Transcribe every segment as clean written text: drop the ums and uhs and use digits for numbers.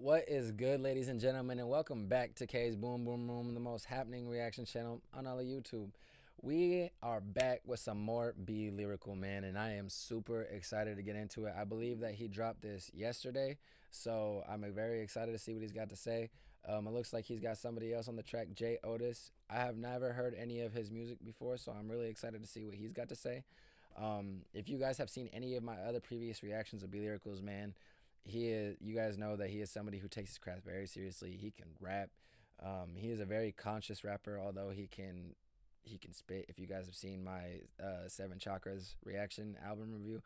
What is good, ladies and gentlemen, and welcome back to K's Boom Boom Room, the most happening reaction channel on all of YouTube. We are back with some more Be Lyrical, man, and I am super excited to get into it. I believe that he dropped this yesterday, so I'm very excited to see what he's got to say. It looks like he's got somebody else on the track, Otis. I have never heard any of his music before, so I'm really excited to see what he's got to say. If you guys have seen any of my other previous reactions of Be Lyricals, man, he is, you guys know that he is somebody who takes his craft very seriously. He can rap. He is a very conscious rapper, although he can spit. If you guys have seen my Seven Chakras reaction album review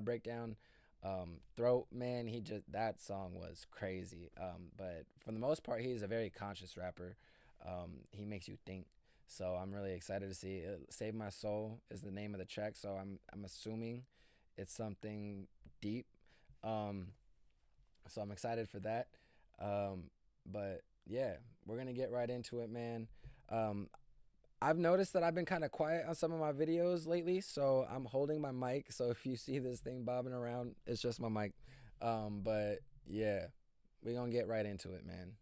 breakdown, Throat, man, he just, that song was crazy. But for the most part, he is a very conscious rapper. He makes you think. So I'm really excited to see it. Save My Soul is the name of the track, so I'm assuming it's something deep. So I'm excited for that. But yeah, we're gonna get right into it, man. I've noticed that I've been kind of quiet on some of my videos lately, so I'm holding my mic. So if you see this thing bobbing around, it's just my mic. But yeah, we're gonna get right into it, man.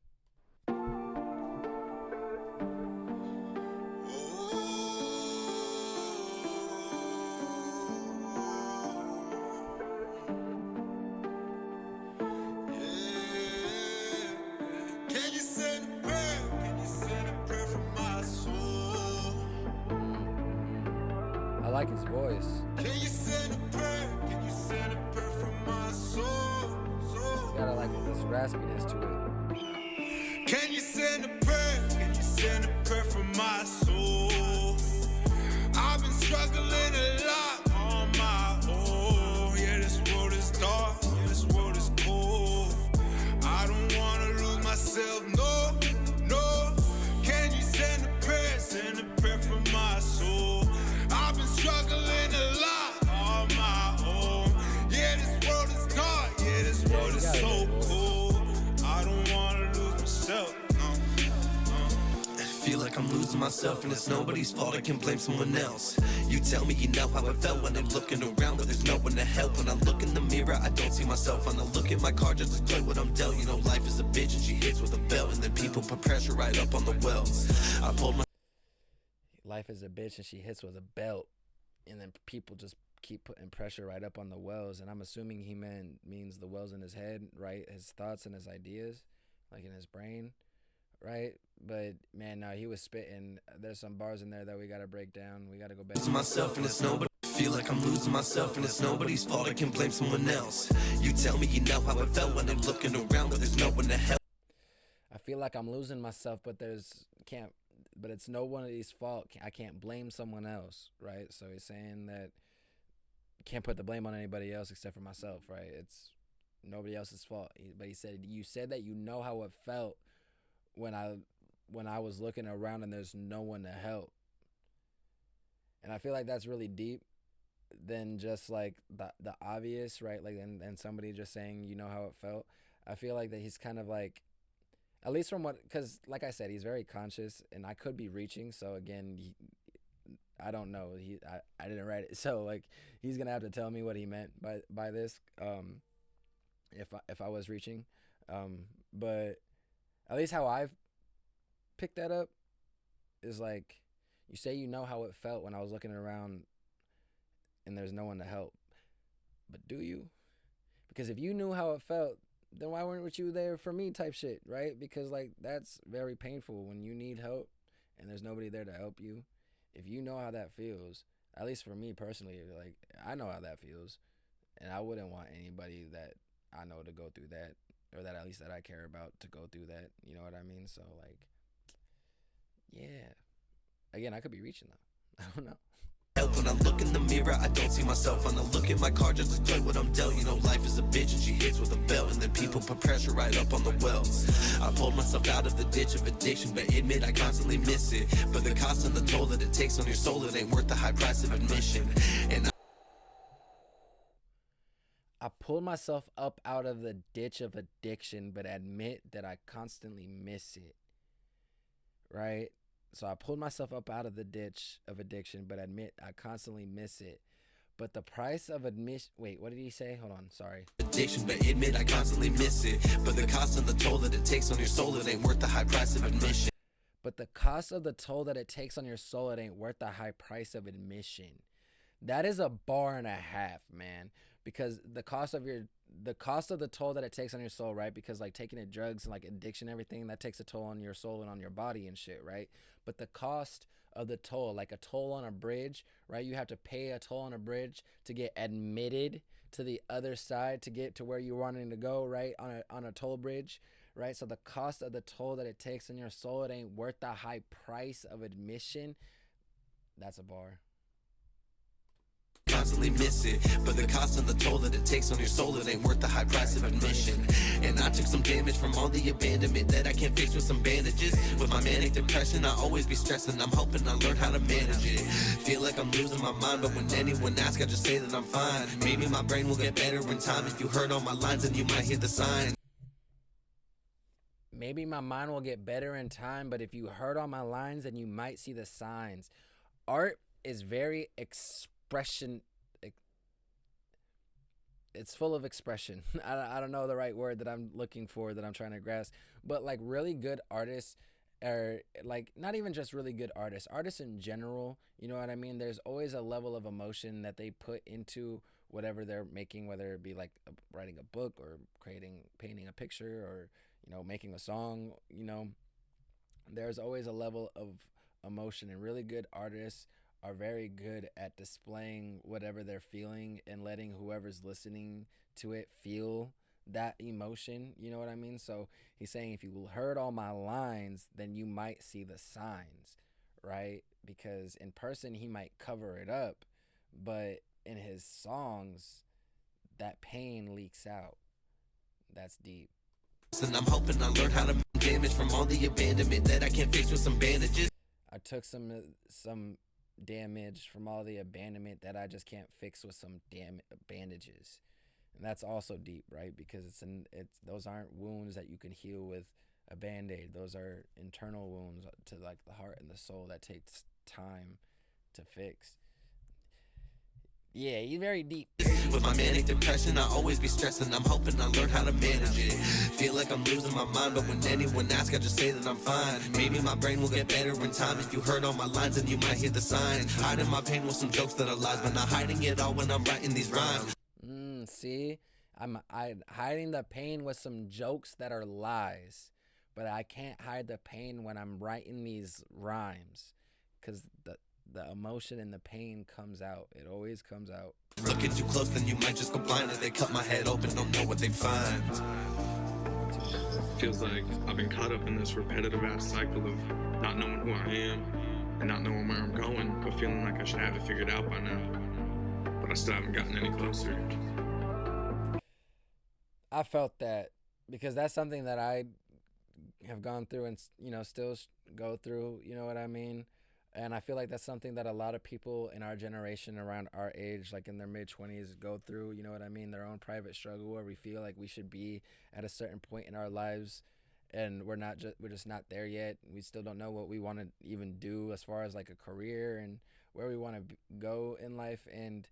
Can you send a prayer? Can you send a prayer for my soul? I like his voice. Can you send a prayer? Can you send a prayer for my soul? It's got like this raspiness to it. Can you send a prayer? Can you send a prayer for my soul? I've been struggling a lot on my own. Yeah, this world is dark. Yeah, this world is cold. I don't wanna lose myself, no, no. Can you send a prayer for my soul? I've been struggling a lot on my own. Yeah, this world is dark, yeah, this world is so cold. I don't wanna lose myself, no. I feel like I'm losing myself and it's nobody's fault, I can blame someone else. You tell me you know how I felt when I'm looking around, but there's no one to help. When I look in the mirror, I don't see myself. When I look at my card just to play what I'm dealt. You know life is a bitch and she hits with a belt, and then people put pressure right up on the wells. I pulled my Life is a bitch and she hits with a belt, and then people just keep putting pressure right up on the wells. And I'm assuming he means the wells in his head, right? His thoughts and his ideas, like in his brain, right? But man, no, he was spitting. There's some bars in there that we gotta break down. We gotta go back to myself and it's nobody. Feel like I'm losing myself and it's nobody's fault, I can blame someone else. You tell me you know how I felt when I'm looking around, but there's no one to help. I feel like I'm losing myself, but it's no one of these fault. I can't blame someone else, right? So he's saying that can't put the blame on anybody else except for myself, right? It's nobody else's fault. But he said, you said that you know how it felt when I was looking around and there's no one to help. And I feel like that's really deep than just like the obvious, right? Like and somebody just saying you know how it felt. I feel like that he's kind of like, at least from what, because like I said, he's very conscious, and I could be reaching. So again, I don't know. I didn't write it, so like he's gonna have to tell me what he meant by this. If I was reaching, but at least how I've picked that up is like, you say you know how it felt when I was looking around and there's no one to help, but do you? Because if you knew how it felt, then why weren't you there for me type shit, right? Because like that's very painful when you need help and there's nobody there to help you. If you know how that feels, at least for me personally, like I know how that feels, and I wouldn't want anybody that I know to go through that, or that at least that I care about to go through that. You know what I mean? So like, yeah. Again, I could be reaching though. I don't know. When I look in the mirror, I don't see myself. When I look at my card just to play what I'm dealt. You know life is a bitch and she hits with a belt, and then people put pressure right up on the wells. I pulled myself out of the ditch of addiction, but admit I constantly miss it. But the cost and the toll that it takes on your soul, it ain't worth the high price of admission. And I pulled myself up out of the ditch of addiction, but admit that I constantly miss it, right? So I pulled myself up out of the ditch of addiction, but admit I constantly miss it. But the price of admission. Wait, what did he say? Hold on, sorry. Addiction, but admit I constantly miss it. But the cost and the toll that it takes on your soul, it ain't worth the high price of admission. But the cost of the toll that it takes on your soul, it ain't worth the high price of admission. That is a bar and a half, man. Because the cost of the toll that it takes on your soul, right? Because like taking drugs and like addiction, everything that takes a toll on your soul and on your body and shit, right? But the cost of the toll, like a toll on a bridge, right? You have to pay a toll on a bridge to get admitted to the other side to get to where you're wanting to go, right? On a toll bridge, right? So the cost of the toll that it takes on your soul, it ain't worth the high price of admission. That's a bar. Constantly miss it, but the cost and the toll that it takes on your soul, it ain't worth the high price of admission. And I took some damage from all the abandonment that I can't fix with some bandages. With my manic depression, I always be stressing. I'm hoping I learn how to manage it. Feel like I'm losing my mind, but when anyone asks, I just say that I'm fine. Maybe my brain will get better in time. If you heard all my lines, then you might hear the signs. Maybe my mind will get better in time, but if you heard all my lines, then you might see the signs. Art is very expression. It's full of expression. I don't know the right word that I'm looking for, that I'm trying to grasp, but like really good artists, or like not even just really good artists in general, you know what I mean? There's always a level of emotion that they put into whatever they're making, whether it be like writing a book or painting a picture, or, you know, making a song, you know, there's always a level of emotion, and really good artists are very good at displaying whatever they're feeling and letting whoever's listening to it feel that emotion, you know what I mean? So he's saying if you heard all my lines, then you might see the signs, right? Because in person he might cover it up, but in his songs that pain leaks out. That's deep. And I'm hoping I learn how to damage from all the abandonment that I can't fix with some bandages. I took some damage from all the abandonment that I just can't fix with some bandages. And that's also deep, right? Because it's those aren't wounds that you can heal with a band-aid. Those are internal wounds to like the heart and the soul that takes time to fix. Yeah, he's very deep. With my manic depression, I always be stressing. I'm hoping I learn how to manage it. Feel like I'm losing my mind, but when anyone asks, I just say that I'm fine. Maybe my brain will get better in time. If you heard all my lines, then you might hear the signs. Hiding my pain with some jokes that are lies, but not hiding it all when I'm writing these rhymes. See, I'm hiding the pain with some jokes that are lies, but I can't hide the pain when I'm writing these rhymes, because the emotion and the pain comes out. It always comes out. Looking too close, then you might just go blind. If they cut my head open, don't know what they find. Feels like I've been caught up in this repetitive ass cycle of not knowing who I am and not knowing where I'm going, but feeling like I should have it figured out by now. But I still haven't gotten any closer. I felt that, because that's something that I have gone through and, you know, still go through, you know what I mean? And I feel like that's something that a lot of people in our generation, around our age, like in their mid-20s, go through, you know what I mean? Their own private struggle, where we feel like we should be at a certain point in our lives, and we're just not there yet. We still don't know what we want to even do as far as like a career and where we want to go in life. And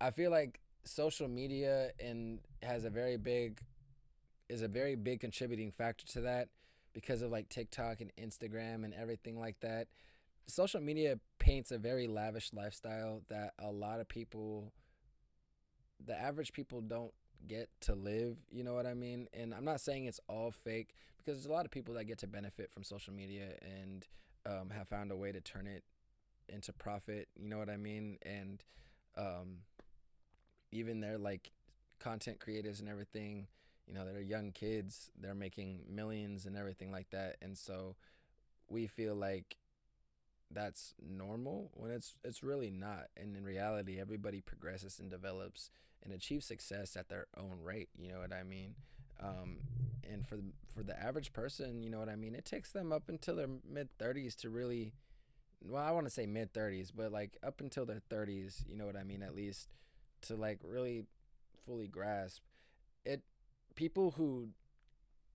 I feel like social media is a very big contributing factor to that, because of like TikTok and Instagram and everything like that. Social media paints a very lavish lifestyle that a lot of people, the average people, don't get to live, you know what I mean? And I'm not saying it's all fake, because there's a lot of people that get to benefit from social media and have found a way to turn it into profit, you know what I mean? And even they're like content creatives and everything, you know, they're young kids, they're making millions and everything like that. And so we feel like that's normal when it's really not. And in reality, everybody progresses and develops and achieves success at their own rate, you know what I mean? And for the average person, you know what I mean, it takes them up until their mid-30s to really, well, I want to say mid-30s, but like up until their 30s, you know what I mean, at least, to like really fully grasp it. People who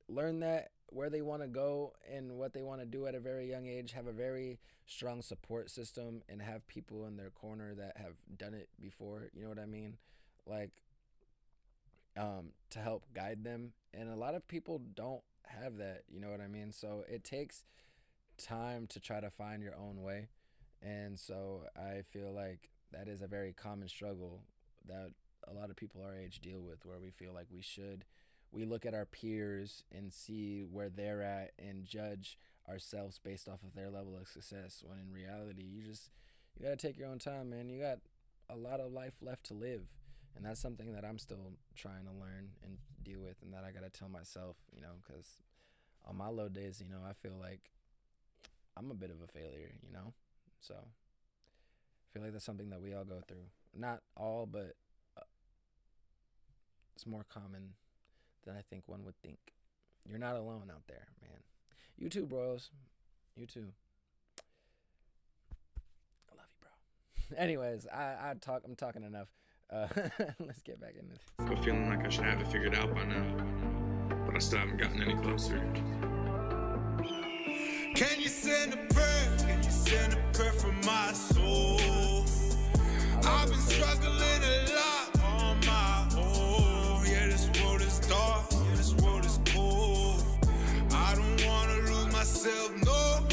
learn that where they want to go and what they want to do at a very young age, have a very strong support system, and have people in their corner that have done it before. You know what I mean? Like, to help guide them. And a lot of people don't have that. You know what I mean? So it takes time to try to find your own way. And so I feel like that is a very common struggle that a lot of people our age deal with, where we feel like we look at our peers and see where they're at and judge ourselves based off of their level of success, when in reality you got to take your own time, man. You got a lot of life left to live, and that's something that I'm still trying to learn and deal with, and that I got to tell myself, because on my low days, I feel like I'm a bit of a failure, so I feel like that's something that we all go through. Not all, but it's more common than I think one would think. You're not alone out there, man. You too, bros. You too. I love you, bro. Anyways, I'm talking enough. Let's get back into this. But feeling like I should have it figured out by now, but I still haven't gotten any closer. Can you send a prayer? Can you send a prayer from my soul? I've been struggling a lot on my own. Yeah, this world is dark. Yeah, this world is cold. I don't wanna lose myself, no,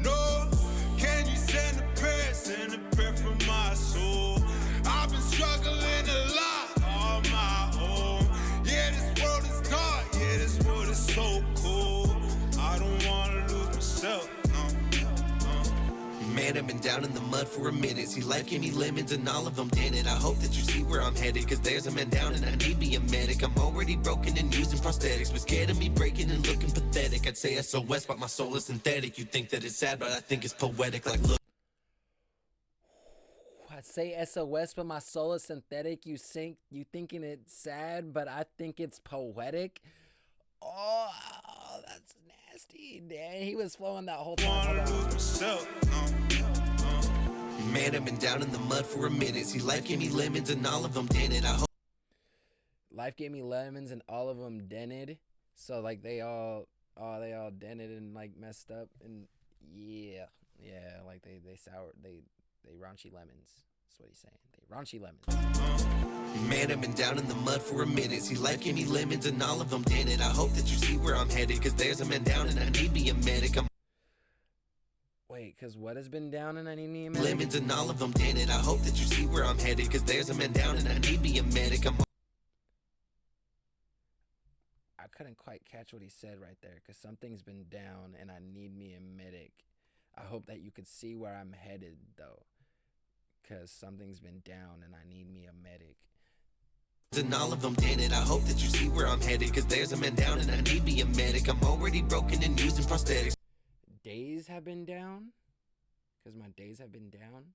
no. Can you send a prayer from my soul? I've been struggling a lot on my own. Yeah, this world is dark. Yeah, this world is so cold. I don't wanna lose myself, no. Man, I've been down in the mud for a minute. See, life gave me lemons and all of them didn't. I hope that you see where I'm headed, cause there's a man down and I need me a medic. I'm already broken and using prosthetics, but scared of me breaking and looking pathetic. I'd say SOS, but my soul is synthetic. You think that it's sad, but I think it's poetic. Like, look, I say SOS, but my soul is synthetic. You thinking it's sad, but I think it's poetic. Oh, that's nasty. Damn, he was flowing that whole time. Man, I've been down in the mud for a minute. See, life gave me lemons and all of them didn't. I hope life gave me lemons and all of them dented. So like they all dented and like messed up, and yeah, like they raunchy lemons. That's what he's saying. They raunchy lemons. Man, I've been down in the mud for a minute. See, life gave me lemons and all of them didn't. I hope that you see where I'm headed, cause there's a man down and I need me a medic. Wait, cause what has been down and I need me a medic? Lemons and all of them didn't. I hope that you see where I'm headed, cause there's a man down and I need me a medic. I couldn't quite catch what he said right there, cause something's been down and I need me a medic. I hope that you could see where I'm headed though, cause something's been down and I need me a medic. And all of them didn't. I hope that you see where I'm headed, cause there's a man down and I need me a medic. I'm already broken and using prosthetics. Days have been down? Cause my days have been down?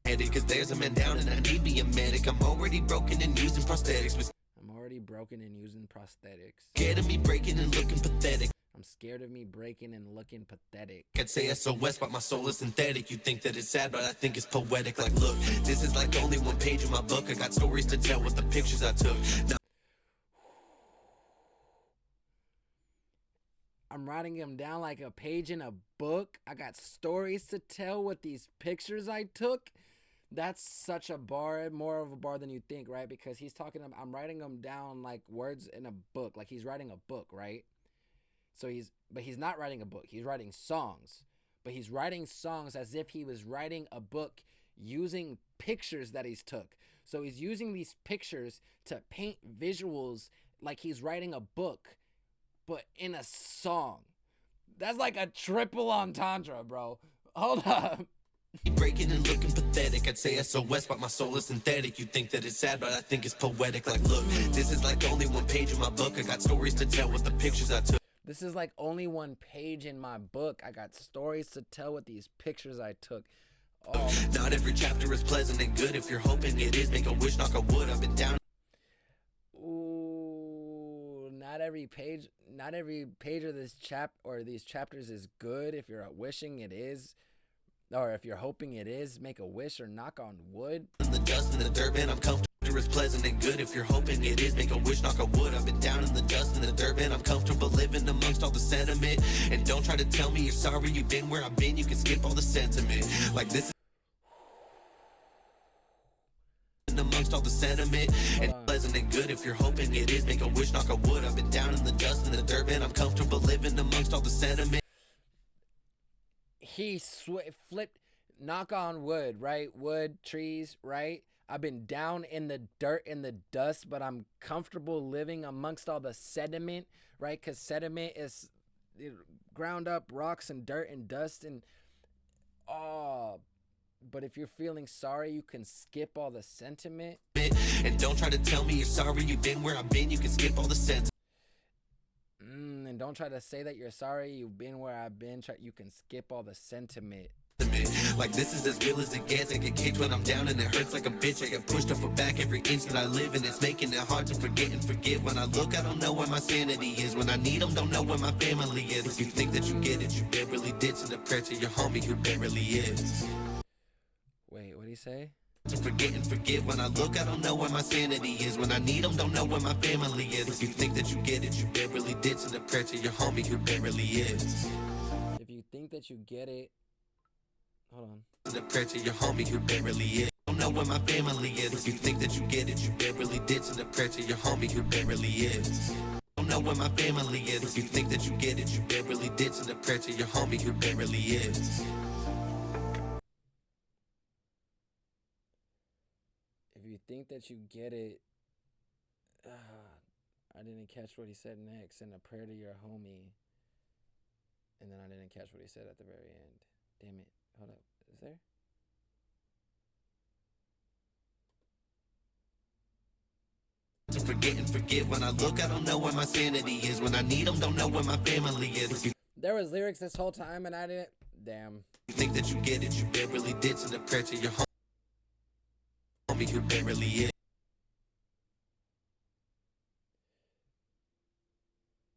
Headed, cause there's a man down and I need me a medic. I'm already broken and using prosthetics. I'm already broken and using prosthetics. Scared of me breaking and looking pathetic. I'm scared of me breaking and looking pathetic. I'd say SOS, but my soul is synthetic. You think that it's sad, but I think it's poetic. Like, look, this is like only one page of my book. I got stories to tell with the pictures I took. Now I'm writing them down like a page in a book. I got stories to tell with these pictures I took. That's such a bar, more of a bar than you think, right? Because he's talking about, I'm writing them down like words in a book. Like he's writing a book, right? So he's not writing a book. He's writing songs. But he's writing songs as if he was writing a book using pictures that he's took. So he's using these pictures to paint visuals like he's writing a book, but in a song. That's like a triple entendre, bro. Hold up. breaking and looking pathetic. I'd say SOS, but my soul is synthetic. You think that it's sad, but I think it's poetic. Like, look, this is like only one page of my book. I got stories to tell with the pictures I took. This is like only one page in my book. I got stories to tell with these pictures I took. Oh. Not every chapter is pleasant and good. If you're hoping it is, make a wish, knock a wood. I've been down. Ooh, not every page of this these chapters is good. If you're wishing it is, or if you're hoping it is, make a wish or knock on wood. In the dust and the dirt, man, I'm comfortable. chapter is pleasant and good. If you're hoping it is, make a wish, knock on wood. I've been down in the dust and the dirt, man. I'm comfortable living amongst all the sentiment. And don't try to tell me you're sorry. You've been where I've been. You can skip all the sentiment. Like this is amongst all the sentiment and pleasant and good. If you're hoping it is, make a wish, knock on wood. I've been down in the dust and the dirt, man. I'm comfortable living amongst all the sentiment. He flipped, knock on wood, right? Wood, trees, right? I've been down in the dirt and the dust, but I'm comfortable living amongst all the sediment, right? Because sediment is ground up rocks and dirt and dust and but if you're feeling sorry, you can skip all the sentiment. And don't try to tell me you're sorry. You've been where I've been. You can skip all the sentiment. And don't try to say that you're sorry. You've been where I've been. You can skip all the sentiment. Like this is as real as it gets. I get kicked when I'm down and it hurts like a bitch. I get pushed off a back every inch that I live, and it's making it hard to forget and forgive. When I look, I don't know where my sanity is. When I need them, don't know where my family is. If you think that you get it, you barely did. Send a prayer to your homie who barely is. Wait, what'd he say? To forget and forgive. When I look, I don't know where my sanity is. When I need them, don't know where my family is. If you think that you get it, you barely did. Send a prayer to your homie who barely is. If you think that you get it, hold on. Send a prayer to your homie who barely is. Don't know where my family is. If you think that you get it, you barely did. Send a prayer to your homie who barely is. Don't know where my family is. If you think that you get it, you barely did. Send a prayer to your homie who barely is. If you think that you get it, I didn't catch what he said next. Send a prayer to your homie. And then I didn't catch what he said at the very end. Damn it. Hold up. Is there? To forget and forgive. When I look, I don't know where my sanity is. When I need them, don't know where my family is. There was lyrics this whole time and I didn't. Damn. You think that you get it, you barely did. Send a prayer to your homie who barely is.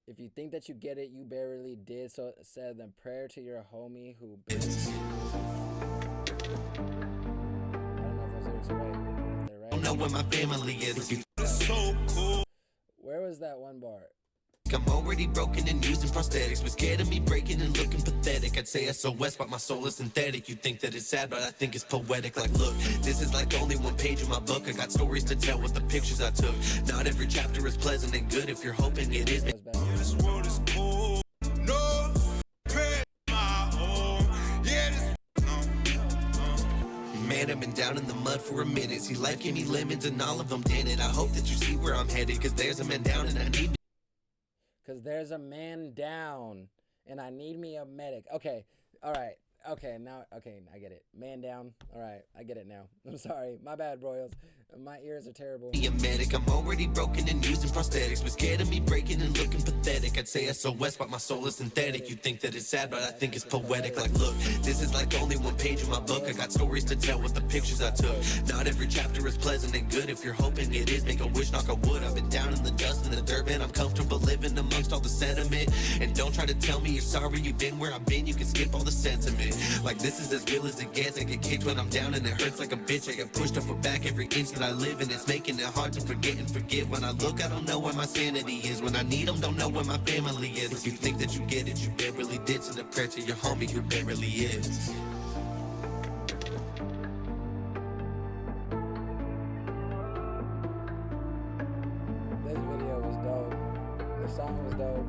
If you think that you get it, you barely did. So it said the prayer to your homie who barely is. I don't know if those lyrics are right. If they're right. Don't know where my family is. It's so cool. Where was that one bar? I'm already broken and using prosthetics. Was scared of me breaking and looking pathetic. I'd say SOS, but my soul is synthetic. You think that it's sad, but I think it's poetic. Like, look, this is like only one page of my book. I got stories to tell with the pictures I took. Not every chapter is pleasant and good. If you're hoping it is. This world is cool. No, pray my own. Yeah, this Man, I've been down in the mud for a minute. See, life gave me lemons and all of them didn't. I hope that you see where I'm headed, cause there's a man down and I need. Because there's a man down and I need me a medic. Okay. All right. Okay. Now, okay. I get it. Man down. All right. I get it now. I'm sorry. My bad, Royals. My ears are terrible. Be a medic. I'm already broken and using prosthetics. Was scared of me breaking and looking pathetic. I'd say SOS, but my soul is synthetic. You think that it's sad, but I think it's poetic. Like, look, this is like only one page of my book. I got stories to tell with the pictures I took. Not every chapter is pleasant and good. If you're hoping it is, make a wish, knock on wood. I've been down in the dust and the dirt, man. I'm comfortable living amongst all the sentiment. And don't try to tell me you're sorry. You've been where I've been. You can skip all the sentiment. Like, this is as real as it gets. I get kicked when I'm down and it hurts like a bitch. I get pushed off a back every inch that I live, and it's making it hard to forget and forgive. When I look, I don't know where my sanity is. When I need them, don't know where my family is. If you think that you get it, you barely did. Send a prayer to your homie who barely is. This video was dope. The song was dope.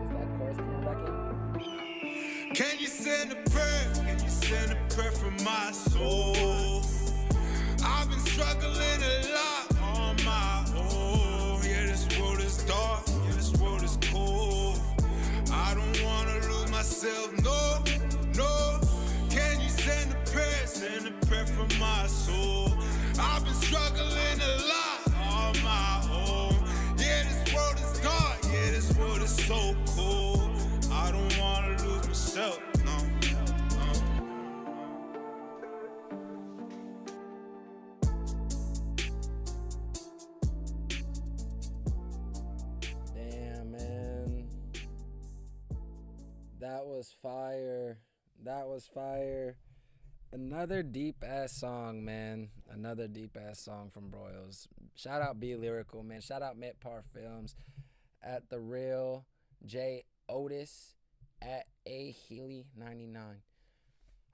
Is that chorus coming back in? Can you send a prayer? Can you send a prayer from my soul? I've been struggling a lot on my own. Yeah, this world is dark. Yeah, this world is cold. I don't wanna lose myself, no, no. Can you send a prayer from my soul? I've been struggling a lot on my own. Yeah, this world is dark. Yeah, this world is so cold. I don't wanna lose myself, no. Damn, man. That was fire. That was fire. Another deep ass song, man. Another deep ass song from Broyles. Shout out Be Lyrical, man. Shout out Met Par Films, at the real J Otis, at A Healy 99.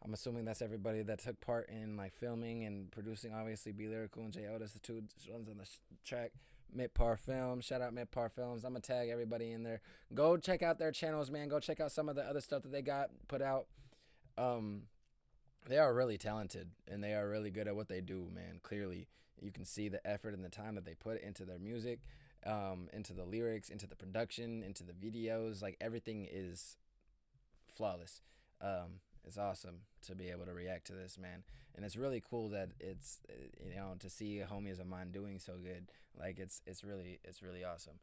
I'm assuming that's everybody that took part in like filming and producing. Obviously, Be Lyrical and J Otis, the two ones on the track. Met Par Films. Shout out Met Par Films. I'm gonna tag everybody in there. Go check out their channels, man. Go check out some of the other stuff that they got put out. Um, they are really talented and they are really good at what they do, man. Clearly, you can see the effort and the time that they put into their music, into the lyrics, into the production, into the videos. Like everything is flawless. It's awesome to be able to react to this, man, and it's really cool that it's to see homies of mine doing so good. Like it's really awesome.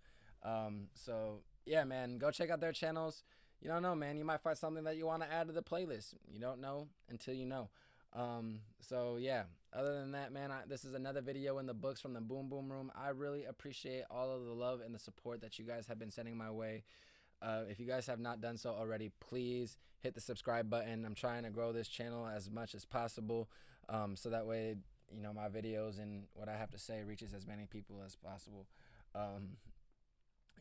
So yeah, man, go check out their channels. You don't know, man. You might find something that you want to add to the playlist. You don't know until you know. So yeah. Other than that, man, this is another video in the books from the Boom Boom Room. I really appreciate all of the love and the support that you guys have been sending my way. If you guys have not done so already, please hit the subscribe button. I'm trying to grow this channel as much as possible, so that way, my videos and what I have to say reaches as many people as possible.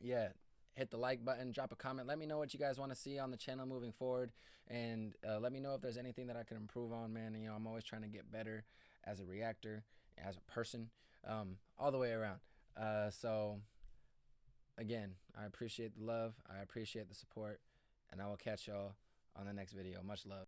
Yeah, hit the like button, drop a comment. Let me know what you guys want to see on the channel moving forward, and let me know if there's anything that I can improve on, man. I'm always trying to get better as a reactor, as a person, all the way around. So again, I appreciate the love. I appreciate the support. And I will catch y'all on the next video. Much love.